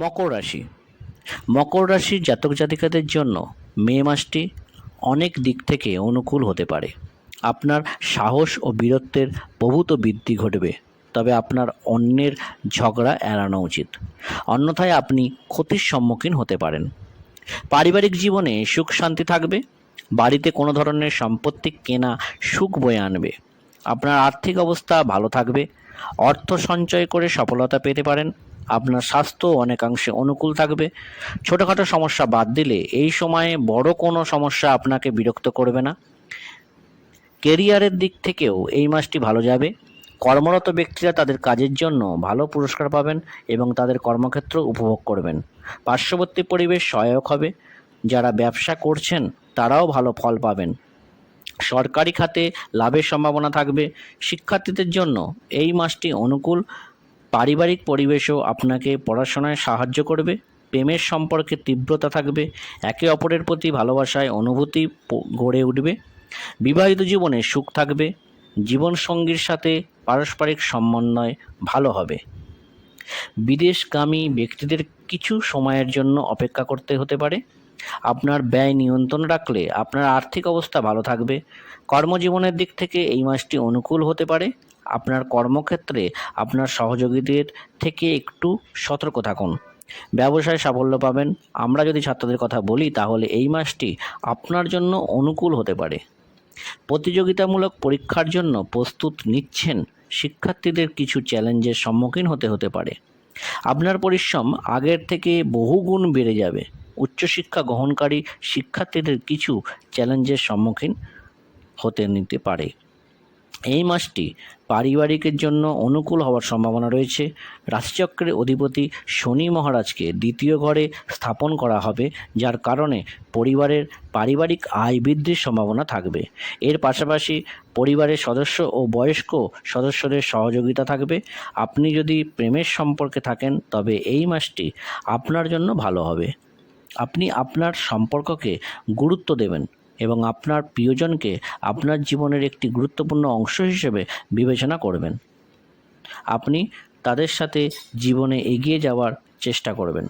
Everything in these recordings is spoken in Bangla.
মকর রাশি। মকর রাশির জাতক জাতিকাদের জন্য মে মাসটি অনেক দিক থেকে অনুকূল হতে পারে। আপনার সাহস ও বীরত্বের প্রভূত বৃদ্ধি ঘটবে, তবে আপনার অন্যের ঝগড়া এড়ানো উচিত, অন্যথায় আপনি ক্ষতির সম্মুখীন হতে পারেন। পারিবারিক জীবনে সুখ শান্তি থাকবে। বাড়িতে কোনো ধরনের সম্পত্তি কেনা সুখ বয়ে আনবে। আপনার আর্থিক অবস্থা ভালো থাকবে। অর্থ সঞ্চয় করে সফলতা পেতে পারেন। আপনার স্বাস্থ্য অনেকাংশে অনুকূল থাকবে। ছোটোখাটো সমস্যা বাদ দিলে এই সময়ে বড় কোনো সমস্যা আপনাকে বিরক্ত করবে না। কেরিয়ারের দিক থেকেও এই মাসটি ভালো যাবে। কর্মরত ব্যক্তিরা তাদের কাজের জন্য ভালো পুরস্কার পাবেন এবং তাদের কর্মক্ষেত্র উপভোগ করবেন। পার্শ্ববর্তী পরিবেশ সহায়ক হবে। যারা ব্যবসা করছেন তারাও ভালো ফল পাবেন। সরকারি খাতে লাভের সম্ভাবনা থাকবে। শিক্ষার্থীদের জন্য এই মাসটি অনুকূল। পারিবারিক পরিবেশও আপনাকে পড়াশোনায় সাহায্য করবে। প্রেমের সম্পর্কে তীব্রতা থাকবে। একে অপরের প্রতি ভালোবাসায় অনুভূতি গড়ে উঠবে। বিবাহিত জীবনে সুখ থাকবে। জীবনসঙ্গীর সাথে পারস্পরিক সমন্বয় ভালো হবে। বিদেশগামী ব্যক্তিদের কিছু সময়ের জন্য অপেক্ষা করতে হতে পারে। আপনার ব্যয় নিয়ন্ত্রণ রাখলে আপনার আর্থিক অবস্থা ভালো থাকবে। কর্মজীবনের দিক থেকে এই মাসটি অনুকূল হতে পারে। আপনার কর্মক্ষেত্রে আপনার সহযোগীদের থেকে একটু সতর্ক থাকুন। ব্যবসায় সাফল্য পাবেন। আমরা যদি ছাত্রদের কথা বলি তাহলে এই মাসটি আপনার জন্য অনুকূল হতে পারে। প্রতিযোগিতামূলক পরীক্ষার জন্য প্রস্তুত নিচ্ছেন, শিক্ষার্থীদের কিছু চ্যালেঞ্জের সম্মুখীন হতে পারে। আপনার পরিশ্রম আগের থেকে বহুগুণ বেড়ে যাবে। উচ্চশিক্ষা গ্রহণকারী শিক্ষার্থীদের কিছু চ্যালেঞ্জের সম্মুখীন নিতে পারে। এই মাসটি পারিবারিকের জন্য অনুকূল হওয়ার সম্ভাবনা রয়েছে। রাশিচক্রের অধিপতি শনি মহারাজকে দ্বিতীয় ঘরে স্থাপন করা হবে, যার কারণে পরিবারের পারিবারিক আয় বৃদ্ধির সম্ভাবনা থাকবে। এর পাশাপাশি পরিবারের সদস্য ও বয়স্ক সদস্যদের সহযোগিতা থাকবে। আপনি যদি প্রেমের সম্পর্কে থাকেন তবে এই মাসটি আপনার জন্য ভালো হবে। আপনি আপনার সম্পর্ককে গুরুত্ব দেবেন এবং আপনার প্রিয়জনকে আপনার জীবনের একটি গুরুত্বপূর্ণ অংশ হিসেবে বিবেচনা করবেন। আপনি তাদের সাথে জীবনে এগিয়ে যাওয়ার চেষ্টা করবেন।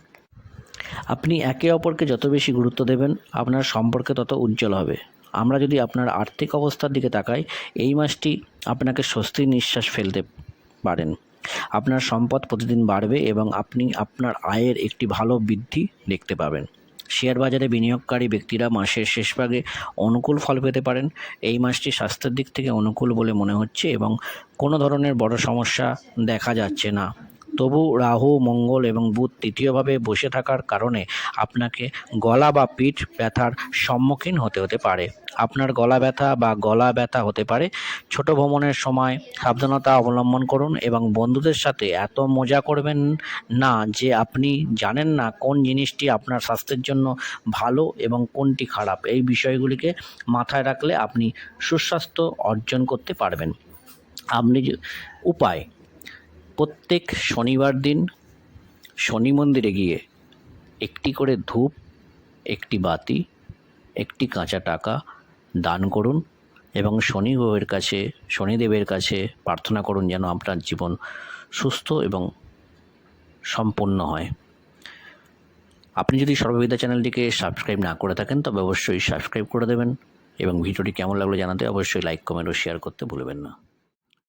আপনি একে অপরকে যত বেশি গুরুত্ব দেবেন আপনার সম্পর্কে তত উজ্জ্বল হবে। আমরা যদি আপনার আর্থিক অবস্থার দিকে তাকাই, এই মাসটি আপনাকে স্বস্তির নিঃশ্বাস ফেলতে পারেন। আপনার সম্পদ প্রতিদিন বাড়বে এবং আপনি আপনার আয়ের একটি ভালো বৃদ্ধি দেখতে পাবেন। শেয়ার বাজারে বিনিয়োগকারী ব্যক্তিরা মাসের শেষভাগে অনুকূল ফল পেতে পারেন। এই মাসটি স্বাস্থ্যের দিক থেকে অনুকূল বলে মনে হচ্ছে এবং কোনো ধরনের বড় সমস্যা দেখা যাচ্ছে না। তবু রাহু, মঙ্গল এবং বুধ তৃতীয়ভাবে বসে থাকার কারণে আপনাকে গলা বা পিঠ ব্যথার সম্মুখীন হতে পারে। আপনার গলা ব্যথা হতে পারে। ছোট ভ্রমণের সময় সাবধানতা অবলম্বন করুন এবং বন্ধুদের সাথে এত মজা করবেন না যে আপনি জানেন না কোন জিনিসটি আপনার স্বাস্থ্যের জন্য ভালো এবং কোনটি খারাপ। এই বিষয়গুলিকে মাথায় রাখলে আপনি সুস্বাস্থ্য অর্জন করতে পারবেন। উপায়: প্রত্যেক শনিবার দিন শনি মন্দিরে গিয়ে একটি করে ধূপ, একটি বাতি, একটি কাঁচা টাকা দান করুন এবং শনিদেবের কাছে প্রার্থনা করুন যেন আপনার জীবন সুস্থ এবং সম্পন্ন হয়। আপনি যদি সর্ববিদ্যা চ্যানেলটিকে সাবস্ক্রাইব না করে থাকেন তবে অবশ্যই সাবস্ক্রাইব করে দেবেন এবং ভিডিওটি কেমন লাগলো জানাতে অবশ্যই লাইক, কমেন্ট ও শেয়ার করতে ভুলবেন না।